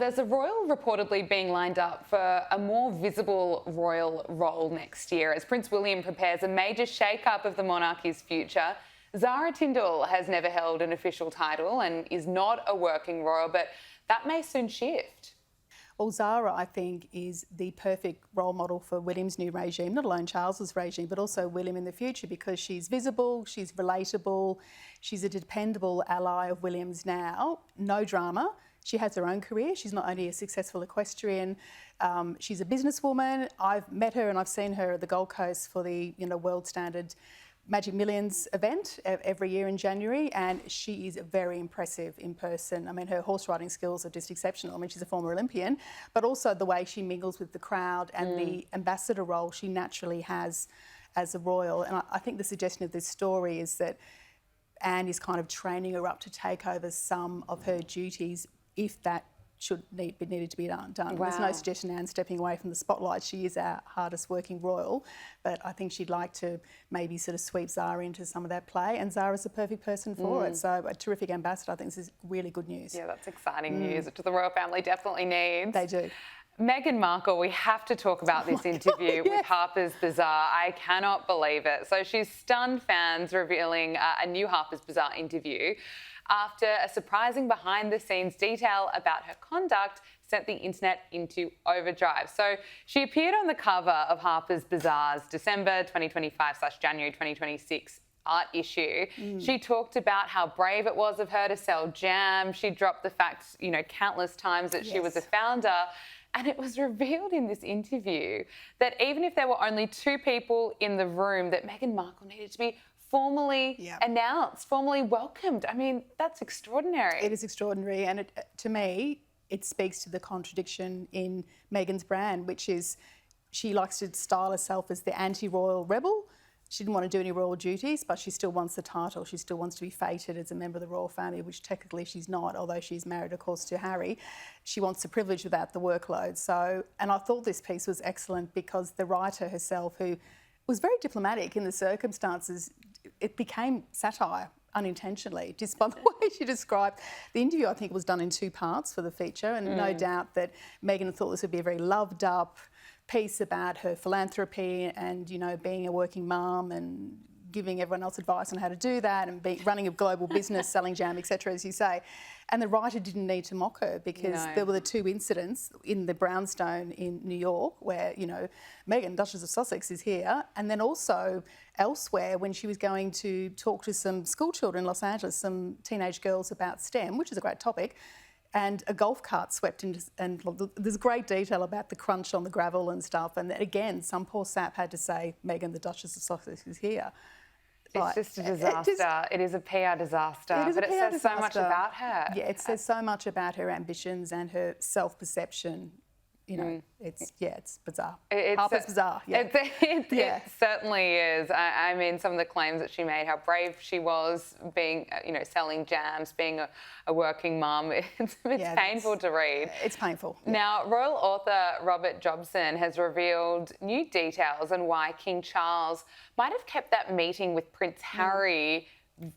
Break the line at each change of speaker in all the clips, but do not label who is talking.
There's a royal reportedly being lined up for a more visible royal role next year as Prince William prepares a major shake-up of the monarchy's future. Zara Tindall has never held an official title and is not a working royal, but that may soon shift.
Well, Zara, I think, is the perfect role model for William's new regime, not alone Charles's regime, but also William in the future, because she's visible, she's relatable, she's a dependable ally of William's now, no drama. She has her own career. She's not only a successful equestrian, she's a businesswoman. I've met her and I've seen her at the Gold Coast for the world standard Magic Millions event every year in January, and she is very impressive in person. I mean, her horse riding skills are just exceptional. I mean, she's a former Olympian, but also the way she mingles with the crowd and the ambassador role she naturally has as a royal. And I think the suggestion of this story is that Anne is kind of training her up to take over some of her duties if that needed to be done.
Wow.
There's no suggestion Anne's stepping away from the spotlight. She is our hardest working royal, but I think she'd like to maybe sort of sweep Zara into some of that play, and Zara's a perfect person for it. So a terrific ambassador. I think this is really good news.
Yeah, that's exciting news, which the royal family definitely needs.
They do.
Meghan Markle, we have to talk about this interview with Harper's Bazaar. I cannot believe it. So she's stunned fans revealing a new Harper's Bazaar interview after a surprising behind-the-scenes detail about her conduct sent the internet into overdrive. So she appeared on the cover of Harper's Bazaar's December 2025/January 2026 art issue. She talked about how brave it was of her to sell jam. She dropped the fact, countless times that she was a founder. And it was revealed in this interview that even if there were only two people in the room, that Meghan Markle needed to be formally announced, formally welcomed. I mean, that's extraordinary.
It is extraordinary, and to me, it speaks to the contradiction in Meghan's brand, which is she likes to style herself as the anti-royal rebel. She didn't want to do any royal duties, but she still wants the title. She still wants to be feted as a member of the royal family, which technically she's not, although she's married, of course, to Harry. She wants the privilege without the workload. So, and I thought this piece was excellent because the writer herself, who was very diplomatic in the circumstances, it became satire unintentionally, just by the way she described the interview. I think it was done in two parts for the feature, and no doubt that Meghan thought this would be a very loved up piece about her philanthropy and, being a working mum and giving everyone else advice on how to do that and running a global business, selling jam, etc., as you say. And the writer didn't need to mock her because there were the two incidents in the brownstone in New York where, Meghan, Duchess of Sussex, is here, and then also elsewhere when she was going to talk to some school children in Los Angeles, some teenage girls about STEM, which is a great topic, and a golf cart swept into, and there's great detail about the crunch on the gravel and stuff. And again, some poor sap had to say, Meghan, the Duchess of Sussex, is here.
It's just a disaster. It is a PR disaster. But it says so much about her.
Yeah, it says so much about her ambitions and her self-perception. It's bizarre. Harper's Bazaar. Yeah.
It certainly is. I mean, some of the claims that she made, how brave she was being, selling jams, being a working mum. It's painful to read.
It's painful. Yeah.
Now, royal author Robert Jobson has revealed new details on why King Charles might have kept that meeting with Prince Harry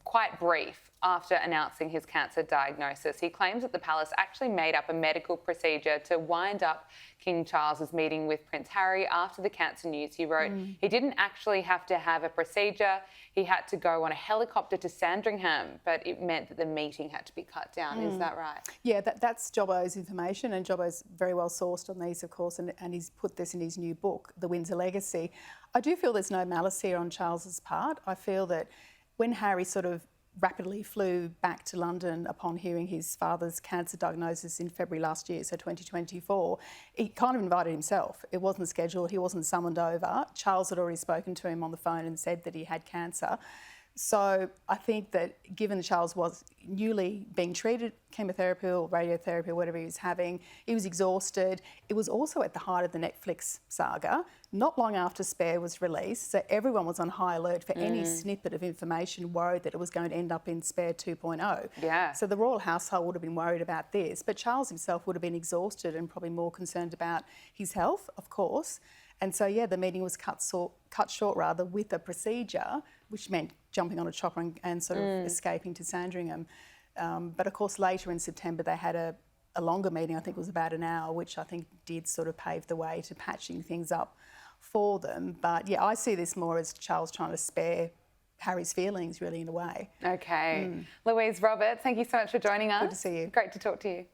quite brief after announcing his cancer diagnosis. He claims that the palace actually made up a medical procedure to wind up King Charles's meeting with Prince Harry after the cancer news. He wrote, he didn't actually have to have a procedure. He had to go on a helicopter to Sandringham, but it meant that the meeting had to be cut down. Is that right? Yeah,
that's Jobbo's information, and Jobbo's very well sourced on these, of course, and he's put this in his new book, The Windsor Legacy. I do feel there's no malice here on Charles's part. I feel that when Harry sort of rapidly flew back to London upon hearing his father's cancer diagnosis in February last year, so 2024, he kind of invited himself. It wasn't scheduled, he wasn't summoned over. Charles had already spoken to him on the phone and said that he had cancer. So I think that given that Charles was newly being treated, chemotherapy or radiotherapy or whatever he was having, he was exhausted. It was also at the height of the Netflix saga, not long after Spare was released, so everyone was on high alert for any snippet of information, worried that it was going to end up in Spare 2.0.
Yeah.
So the royal household would have been worried about this, but Charles himself would have been exhausted and probably more concerned about his health, of course. And so, the meeting was cut short with a procedure, which meant jumping on a chopper and sort of escaping to Sandringham. But of course, later in September, they had a a longer meeting. I think it was about an hour, which I think did sort of pave the way to patching things up for them. But yeah, I see this more as Charles trying to spare Harry's feelings, really, in a way.
Okay. Louise Roberts, thank you so much for joining us.
Good to see you.
Great to talk to you.